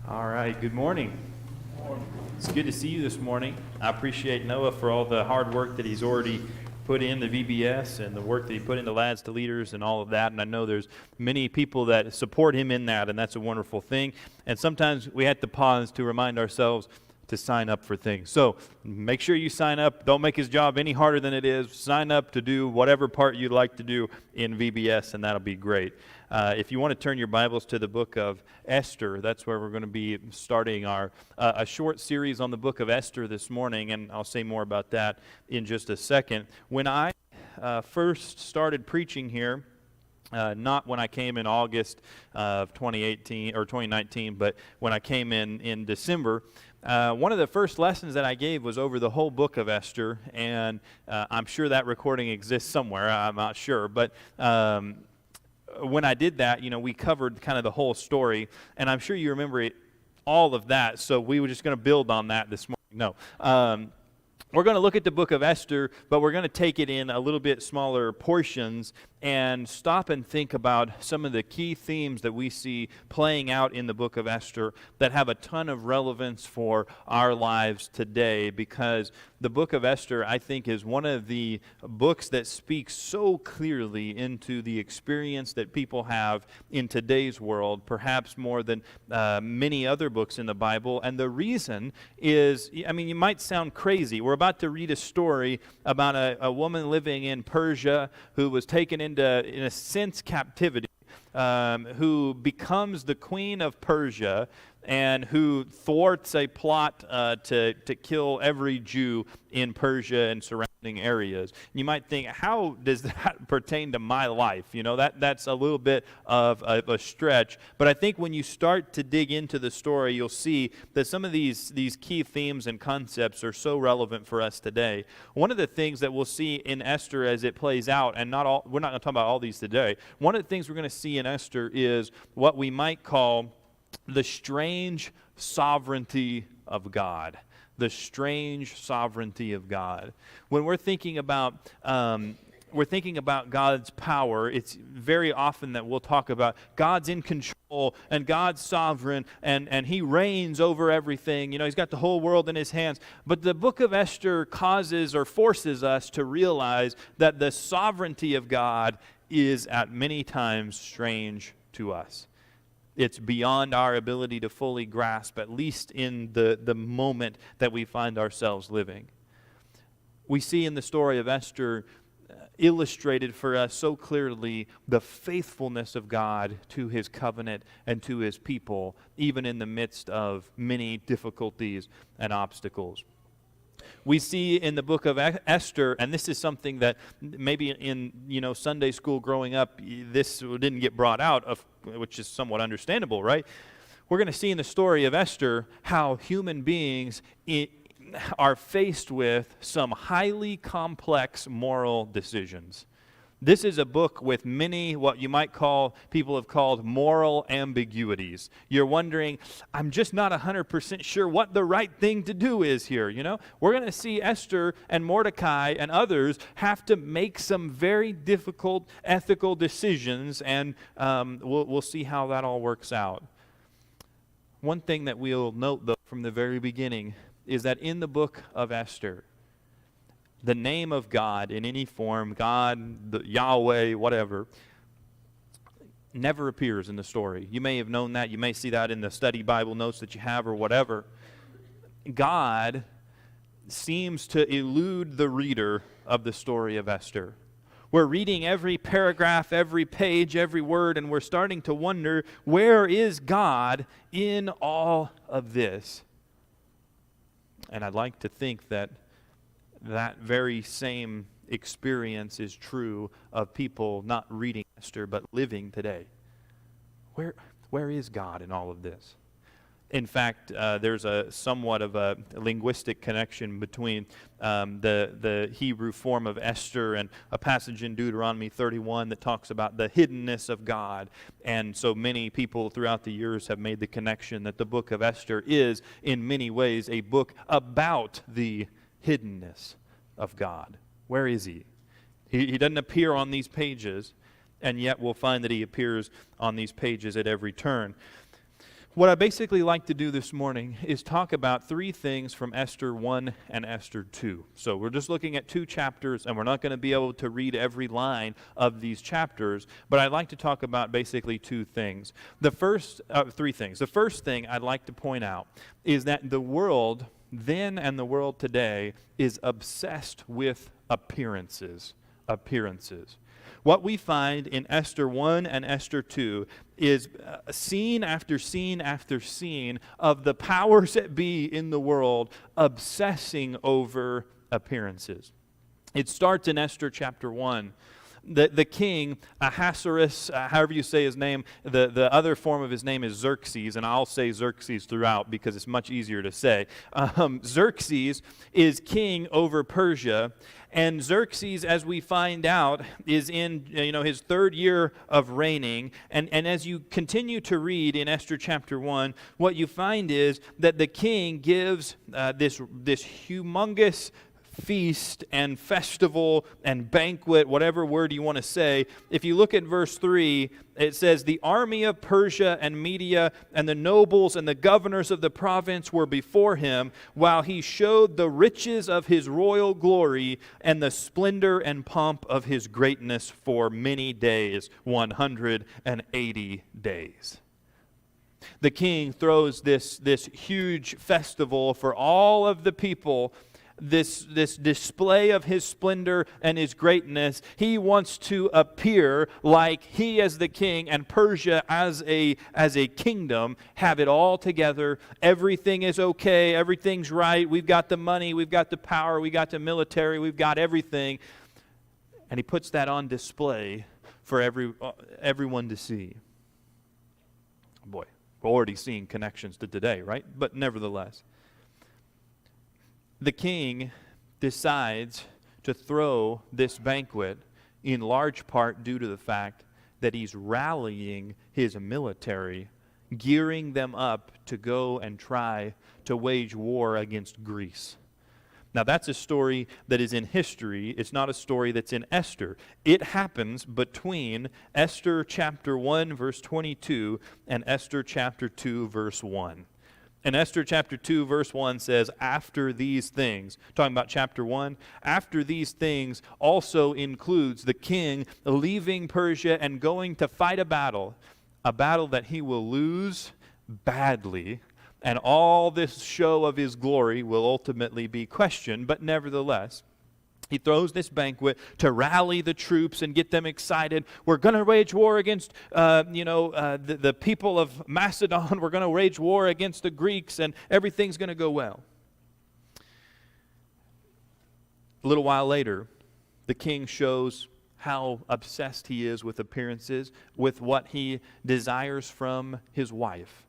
All right, good morning. It's good to see you this morning. I appreciate Noah for all the hard work that he's already put in the VBS and the work that he put into Lads to Leaders and all of that. And I know there's many people that support him in that, and that's a wonderful thing. And sometimes we have to pause to remind ourselves to sign up for things. So make sure you sign up. Don't make his job any harder than it is. Sign up to do whatever part you'd like to do in VBS, and that'll be great. If you want to turn your Bibles to the book of Esther, that's where we're going to be starting our a short series on the book of Esther this morning, and I'll say more about that in just a second. When I first started preaching here, not when I came in August of 2018 or 2019, but when I came in December, one of the first lessons that I gave was over the whole book of Esther, and I'm sure that recording exists somewhere. I'm not sure, but when I did that, we covered kind of the whole story, and I'm sure you remember all of that, so we were just going to build on that this morning. No. We're going to look at the book of Esther, but we're going to take it in a little bit smaller portions and stop and think about some of the key themes that we see playing out in the book of Esther that have a ton of relevance for our lives today, because the book of Esther, I think, is one of the books that speaks so clearly into the experience that people have in today's world, perhaps more than many other books in the Bible. And the reason is, you might sound crazy. We're about to read a story about a woman living in Persia who was taken into, in a sense, captivity, who becomes the queen of Persia and who thwarts a plot to kill every Jew in Persia and surrounding areas. You might think, how does that pertain to my life? That's a little bit of a stretch. But I think when you start to dig into the story, you'll see that some of these key themes and concepts are so relevant for us today. One of the things that we'll see in Esther as it plays out, and we're not going to talk about all these today, one of the things we're going to see in Esther is what we might call the strange sovereignty of God. The strange sovereignty of God. When we're thinking about God's power, it's very often that we'll talk about God's in control and God's sovereign and He reigns over everything. He's got the whole world in His hands. But the book of Esther causes or forces us to realize that the sovereignty of God is at many times strange to us. It's beyond our ability to fully grasp, at least in the moment that we find ourselves living. We see in the story of Esther illustrated for us so clearly the faithfulness of God to His covenant and to His people, even in the midst of many difficulties and obstacles. We see in the book of Esther, and this is something that maybe in Sunday school growing up, this didn't get brought out, which is somewhat understandable, right? We're going to see in the story of Esther how human beings are faced with some highly complex moral decisions. This is a book with many, what you might call, people have called moral ambiguities. You're wondering, I'm just not 100% sure what the right thing to do is here, We're going to see Esther and Mordecai and others have to make some very difficult ethical decisions, and we'll see how that all works out. One thing that we'll note, though, from the very beginning is that in the book of Esther, the name of God in any form, God, Yahweh, whatever, never appears in the story. You may have known that. You may see that in the study Bible notes that you have or whatever. God seems to elude the reader of the story of Esther. We're reading every paragraph, every page, every word, and we're starting to wonder, where is God in all of this? And I'd like to think that very same experience is true of people not reading Esther but living today. Where is God in all of this? In fact, there's a somewhat of a linguistic connection between the Hebrew form of Esther and a passage in Deuteronomy 31 that talks about the hiddenness of God. And so many people throughout the years have made the connection that the book of Esther is, in many ways, a book about the hiddenness of God. Where is He? He doesn't appear on these pages, and yet we'll find that He appears on these pages at every turn. What I basically like to do this morning is talk about three things from Esther 1 and Esther 2. So we're just looking at 2 chapters, and we're not going to be able to read every line of these chapters, but I'd like to talk about basically 2 things. The first, 3 things. The first thing I'd like to point out is that the world then and the world today is obsessed with appearances. Appearances. What we find in Esther 1 and Esther 2 is scene after scene after scene of the powers that be in the world obsessing over appearances. It starts in Esther chapter 1. The king, Ahasuerus, however you say his name, the other form of his name is Xerxes, and I'll say Xerxes throughout because it's much easier to say. Xerxes is king over Persia, and Xerxes, as we find out, is in his 3rd year of reigning. And as you continue to read in Esther chapter 1, what you find is that the king gives this humongous feast and festival and banquet, whatever word you want to say. If you look at verse 3, it says, "The army of Persia and Media and the nobles and the governors of the province were before him, while he showed the riches of his royal glory and the splendor and pomp of his greatness for many days," 180 days. The king throws this huge festival for all of the people, this display of his splendor and his greatness. He wants to appear like he as the king and Persia as a kingdom have it all together. Everything is okay, everything's right, we've got the money, we've got the power, we got the military, we've got everything. And he puts that on display for everyone to see. Boy, we're already seeing connections to today, right? But nevertheless, the king decides to throw this banquet in large part due to the fact that he's rallying his military, gearing them up to go and try to wage war against Greece. Now, that's a story that is in history. It's not a story that's in Esther. It happens between Esther chapter 1, verse 22, and Esther chapter 2, verse 1. And Esther chapter 2, verse 1 says, "After these things," talking about chapter 1, "after these things also includes the king leaving Persia and going to fight a battle that he will lose badly, and all this show of his glory will ultimately be questioned, but nevertheless, he throws this banquet to rally the troops and get them excited. We're going to wage war against, the people of Macedon. We're going to wage war against the Greeks, and everything's going to go well." A little while later, the king shows how obsessed he is with appearances, with what he desires from his wife.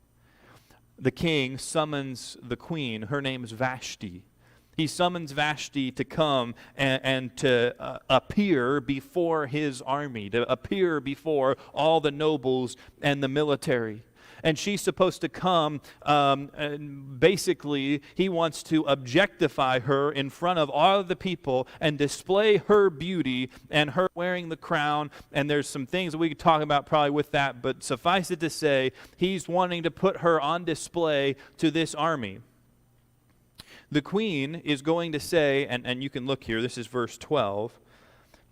The king summons the queen. Her name is Vashti. He summons Vashti to come and to appear before his army, to appear before all the nobles and the military. And she's supposed to come, and basically, he wants to objectify her in front of all of the people and display her beauty and her wearing the crown. And there's some things that we could talk about probably with that, but suffice it to say, he's wanting to put her on display to this army. The queen is going to say, and you can look here, this is verse 12.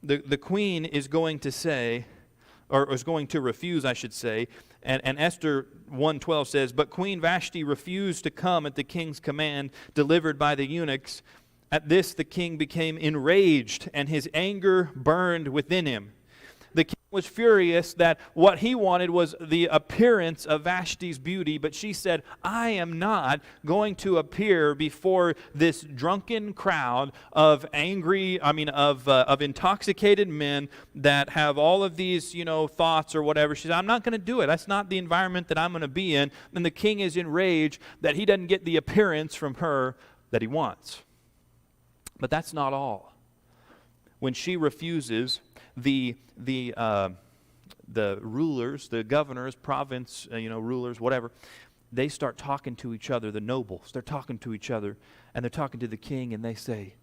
The queen is going to say, or is going to refuse, I should say, and Esther 1:12 says, "But Queen Vashti refused to come at the king's command delivered by the eunuchs. At this the king became enraged, and his anger burned within him." The king was furious that what he wanted was the appearance of Vashti's beauty, but she said, "I am not going to appear before this drunken crowd of intoxicated men that have all of these, thoughts or whatever." She said, "I'm not going to do it. That's not the environment that I'm going to be in." And the king is enraged that he doesn't get the appearance from her that he wants. But that's not all. When she refuses, the rulers, the governors, province, rulers, whatever, they start talking to each other, the nobles. They're talking to each other, and they're talking to the king, and they say,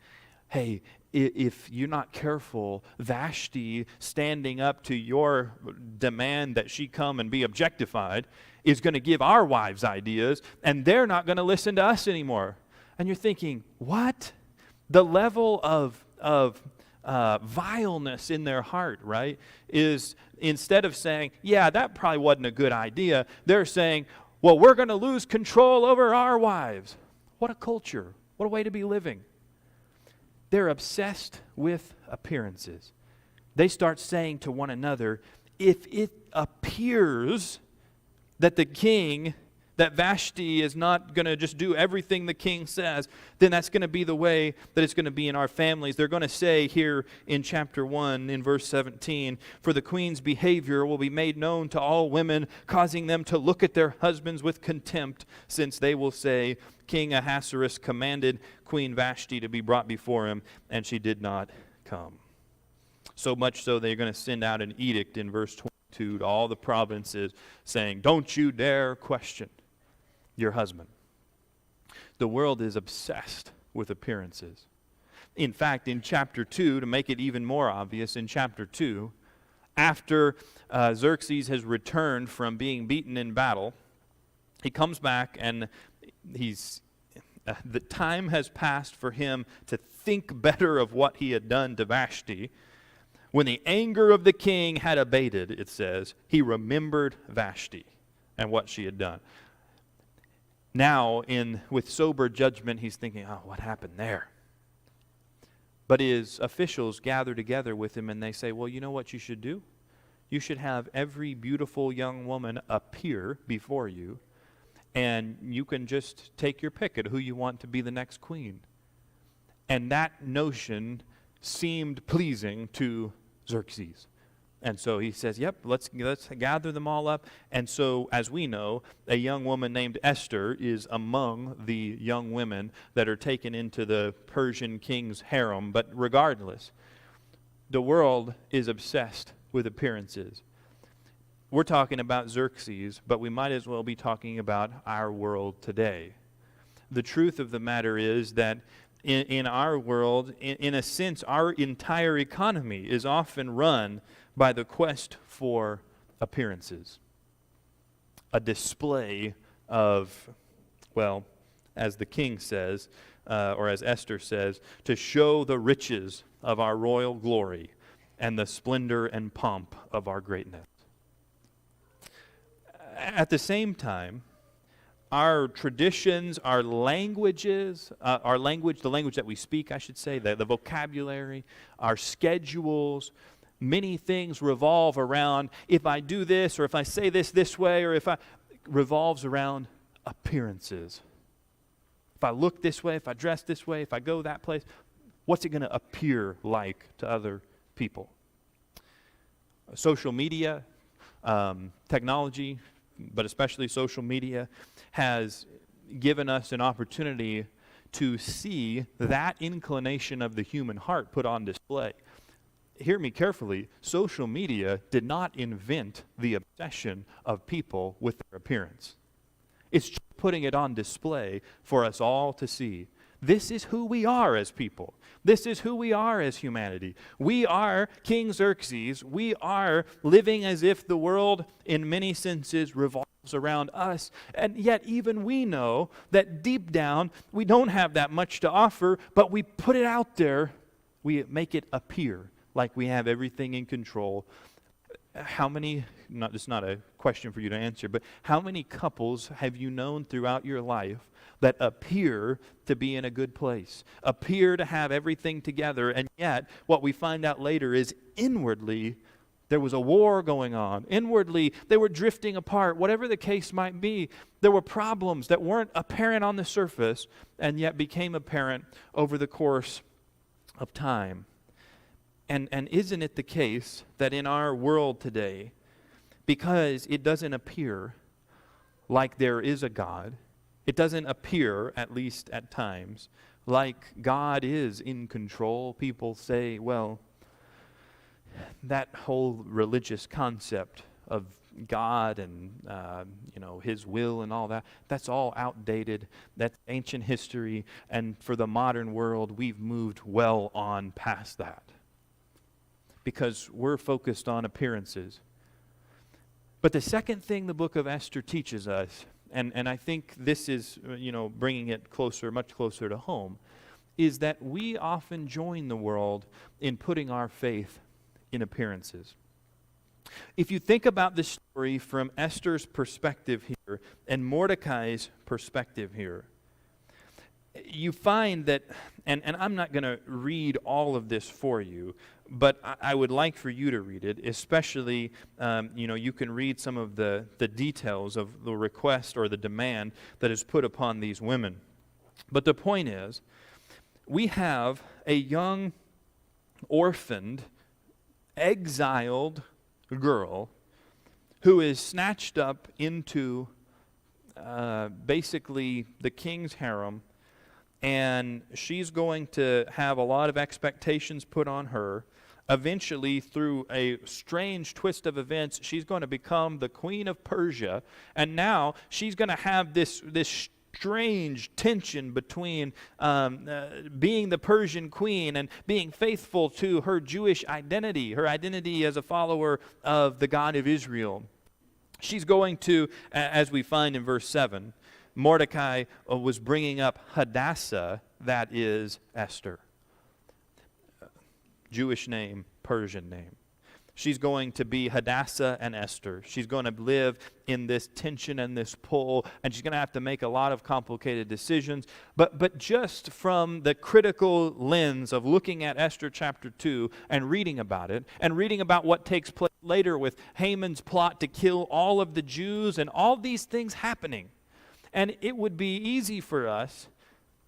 hey, if you're not careful, Vashti standing up to your demand that she come and be objectified is going to give our wives ideas, and they're not going to listen to us anymore. And you're thinking, what? The level of vileness in their heart, right, is instead of saying, yeah, that probably wasn't a good idea, they're saying, well, we're going to lose control over our wives. What a culture. What a way to be living. They're obsessed with appearances. They start saying to one another, if it appears that the king, that Vashti is not going to just do everything the king says, then that's going to be the way that it's going to be in our families. They're going to say here in chapter 1, in verse 17, for the queen's behavior will be made known to all women, causing them to look at their husbands with contempt, since they will say, King Ahasuerus commanded Queen Vashti to be brought before him, and she did not come. So much so they're going to send out an edict in verse 22 to all the provinces saying, don't you dare question your husband. The world is obsessed with appearances. In fact, in chapter 2, to make it even more obvious, in chapter 2, after Xerxes has returned from being beaten in battle, he comes back and the time has passed for him to think better of what he had done to Vashti. When the anger of the king had abated, it says, he remembered Vashti and what she had done. Now, with sober judgment, he's thinking, oh, what happened there? But his officials gather together with him and they say, well, you know what you should do? You should have every beautiful young woman appear before you, and you can just take your pick at who you want to be the next queen. And that notion seemed pleasing to Xerxes. And so he says, yep, let's gather them all up. And so, as we know, a young woman named Esther is among the young women that are taken into the Persian king's harem. But regardless, the world is obsessed with appearances. We're talking about Xerxes, but we might as well be talking about our world today. The truth of the matter is that in our world, in a sense, our entire economy is often run by the quest for appearances. A display of, well, as the king says, or as Esther says, to show the riches of our royal glory and the splendor and pomp of our greatness. At the same time, our traditions, our languages, the language that we speak, I should say, the vocabulary, our schedules, many things revolve around, if I do this, or if I say this way, or revolves around appearances. If I look this way, if I dress this way, if I go that place, what's it going to appear like to other people? Social media, technology, but especially social media, has given us an opportunity to see that inclination of the human heart put on display. Hear me carefully, social media did not invent the obsession of people with their appearance. It's just putting it on display for us all to see. This is who we are as people. This is who we are as humanity. We are King Xerxes. We are living as if the world, in many senses, revolves around us. And yet even we know that deep down, we don't have that much to offer, but we put it out there. We make it appear like we have everything in control. How many, it's not a question for you to answer, but how many couples have you known throughout your life that appear to be in a good place, appear to have everything together, and yet what we find out later is inwardly there was a war going on. Inwardly, they were drifting apart. Whatever the case might be, there were problems that weren't apparent on the surface and yet became apparent over the course of time. And isn't it the case that in our world today, because it doesn't appear like there is a God, it doesn't appear, at least at times, like God is in control, people say, well, that whole religious concept of God and His will and all that. That's all outdated. That's ancient history. And for the modern world, we've moved well on past that because we're focused on appearances. But the second thing the book of Esther teaches us, and I think this is bringing it much closer to home, is that we often join the world in putting our faith in appearances. If you think about this story from Esther's perspective here and Mordecai's perspective here, you find that, and I'm not going to read all of this for you, but I would like for you to read it, especially, you can read some of the details of the request or the demand that is put upon these women. But the point is, we have a young, orphaned, exiled girl who is snatched up into basically the king's harem, and she's going to have a lot of expectations put on her. Eventually, through a strange twist of events, she's going to become the queen of Persia, and now she's going to have this strange tension between being the Persian queen and being faithful to her Jewish identity, her identity as a follower of the God of Israel. She's going to, as we find in verse 7, Mordecai was bringing up Hadassah, that is Esther. Jewish name, Persian name. She's going to be Hadassah and Esther. She's going to live in this tension and this pull, and she's going to have to make a lot of complicated decisions. But just from the critical lens of looking at Esther chapter 2 and reading about it, and reading about what takes place later with Haman's plot to kill all of the Jews and all these things happening, and it would be easy for us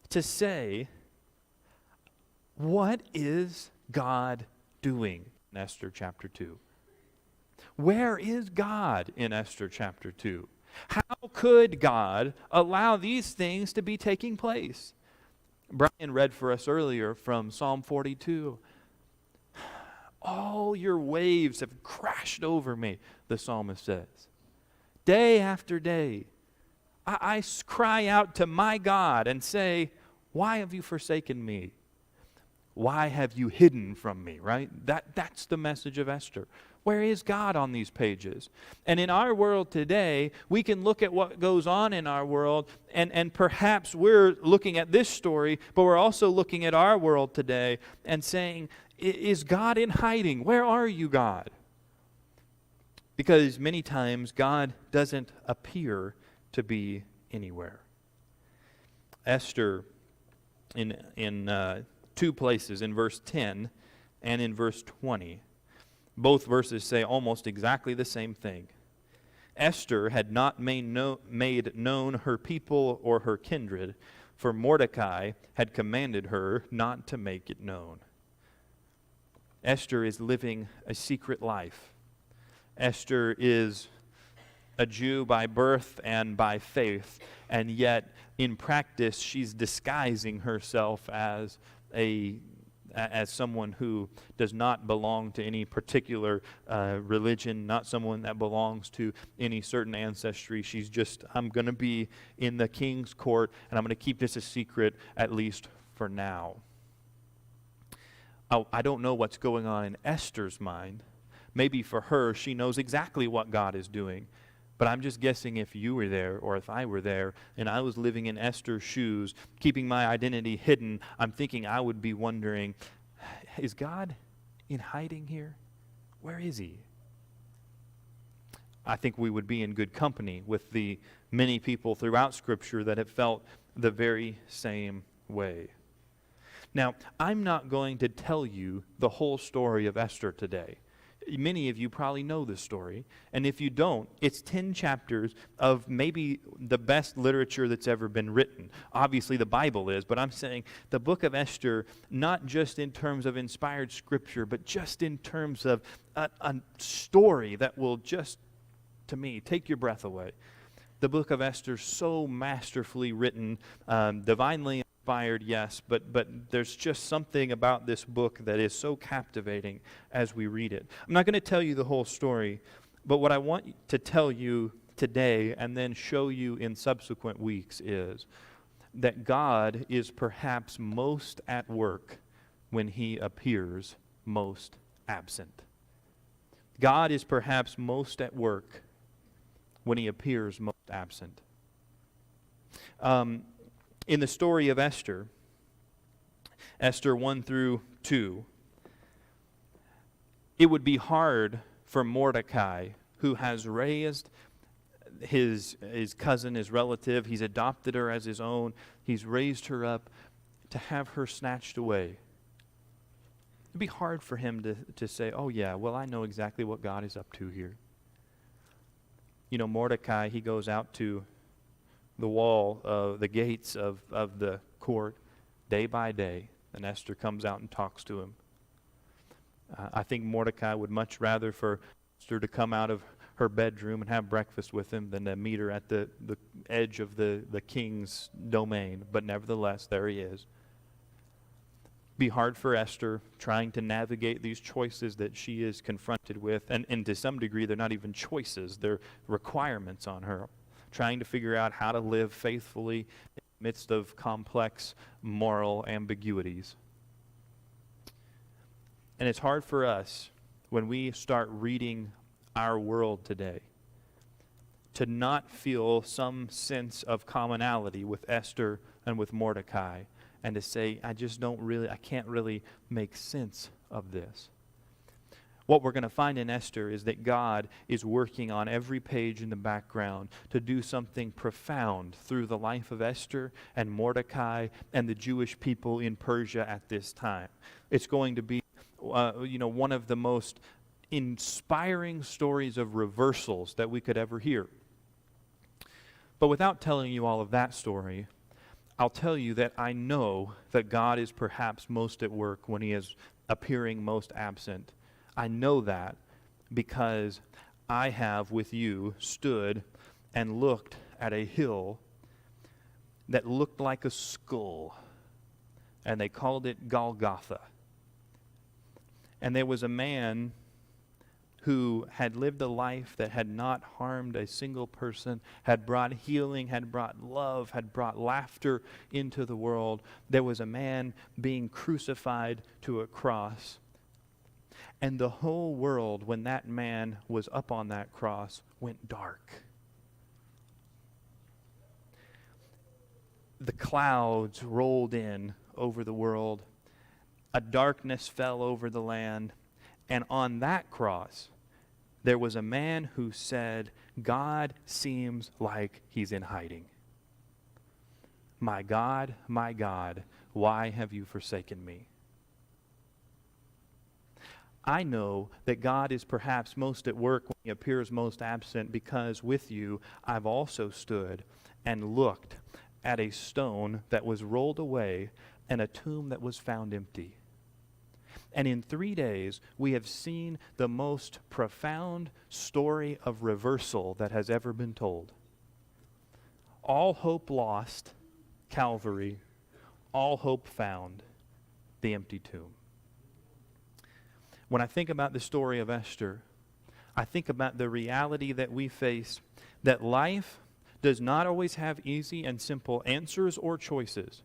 to say, what is God doing in Esther chapter 2? Where is God in Esther chapter 2? How could God allow these things to be taking place? Brian read for us earlier from Psalm 42. All your waves have crashed over me, the psalmist says. Day after day, I cry out to my God and say, why have you forsaken me? Why have you hidden from me, right? That's the message of Esther. Where is God on these pages? And in our world today, we can look at what goes on in our world, and perhaps we're looking at this story, but we're also looking at our world today and saying, is God in hiding? Where are you, God? Because many times God doesn't appear to be anywhere. Esther, in two places, in verse 10 and in verse 20. Both verses say almost exactly the same thing. Esther had not made known her people or her kindred, for Mordecai had commanded her not to make it known. Esther is living a secret life. Esther is a Jew by birth and by faith, and yet in practice she's disguising herself as someone who does not belong to any particular religion, not someone that belongs to any certain ancestry. She's just, I'm going to be in the king's court, and I'm going to keep this a secret, at least for now. I don't know what's going on in Esther's mind. Maybe for her, she knows exactly what God is doing. But I'm just guessing if you were there or if I were there and I was living in Esther's shoes, keeping my identity hidden, I'm thinking I would be wondering, is God in hiding here? Where is he? I think we would be in good company with the many people throughout Scripture that have felt the very same way. Now, I'm not going to tell you the whole story of Esther today. Many of you probably know this story, and if you don't, it's 10 chapters of maybe the best literature that's ever been written. Obviously, the Bible is, but I'm saying the book of Esther, not just in terms of inspired Scripture, but just in terms of a story that will just, to me, take your breath away. The book of Esther, so masterfully written, divinely inspired, yes, but there's just something about this book that is so captivating as we read it. I'm not going to tell you the whole story, But what I want to tell you today and then show you in subsequent weeks is that God is perhaps most at work when he appears most absent. God is perhaps most at work when he appears most absent. In the story of Esther, Esther 1 through 2, it would be hard for Mordecai, who has raised his cousin, his relative, he's adopted her as his own, he's raised her up, to have her snatched away. It'd be hard for him to say, oh yeah, well, I know exactly what God is up to here. You know, Mordecai, he goes out to the wall, the gates of the court day by day, and Esther comes out and talks to him. I think Mordecai would much rather for Esther to come out of her bedroom and have breakfast with him than to meet her at the edge of the king's domain. But nevertheless, there he is. Be hard for Esther trying to navigate these choices that she is confronted with. And to some degree, they're not even choices. They're requirements on her. Trying to figure out how to live faithfully in the midst of complex moral ambiguities. And it's hard for us when we start reading our world today to not feel some sense of commonality with Esther and with Mordecai, and to say, I can't really make sense of this. What we're going to find in Esther is that God is working on every page in the background to do something profound through the life of Esther and Mordecai and the Jewish people in Persia at this time. It's going to be one of the most inspiring stories of reversals that we could ever hear. But without telling you all of that story, I'll tell you that I know that God is perhaps most at work when he is appearing most absent. I know that because I have with you stood and looked at a hill that looked like a skull, and they called it Golgotha. And there was a man who had lived a life that had not harmed a single person, had brought healing, had brought love, had brought laughter into the world. There was a man being crucified to a cross. And the whole world, when that man was up on that cross, went dark. The clouds rolled in over the world. A darkness fell over the land, and on that cross, there was a man who said, God seems like he's in hiding. My God, why have you forsaken me? I know that God is perhaps most at work when he appears most absent, because with you I've also stood and looked at a stone that was rolled away and a tomb that was found empty. And in 3 days, we have seen the most profound story of reversal that has ever been told. All hope lost, Calvary. All hope found, the empty tomb. When I think about the story of Esther, I think about the reality that we face, that life does not always have easy and simple answers or choices.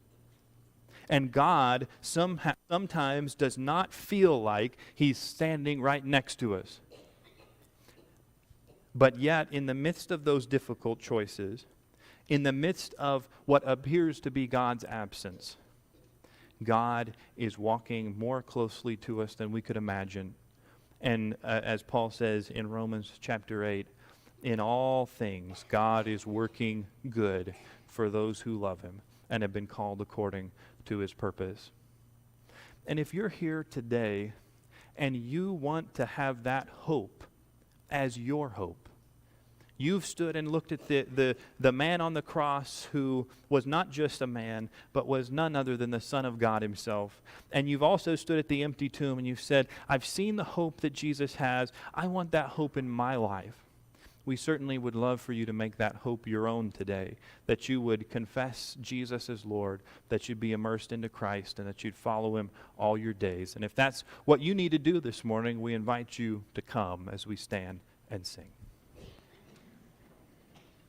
And God sometimes does not feel like he's standing right next to us. But yet, in the midst of those difficult choices, in the midst of what appears to be God's absence, God is walking more closely to us than we could imagine. And as Paul says in Romans chapter 8, in all things God is working good for those who love him and have been called according to his purpose. And if you're here today and you want to have that hope as your hope, you've stood and looked at the man on the cross who was not just a man, but was none other than the Son of God himself. And you've also stood at the empty tomb and you've said, I've seen the hope that Jesus has. I want that hope in my life. We certainly would love for you to make that hope your own today, that you would confess Jesus as Lord, that you'd be immersed into Christ, and that you'd follow him all your days. And if that's what you need to do this morning, we invite you to come as we stand and sing.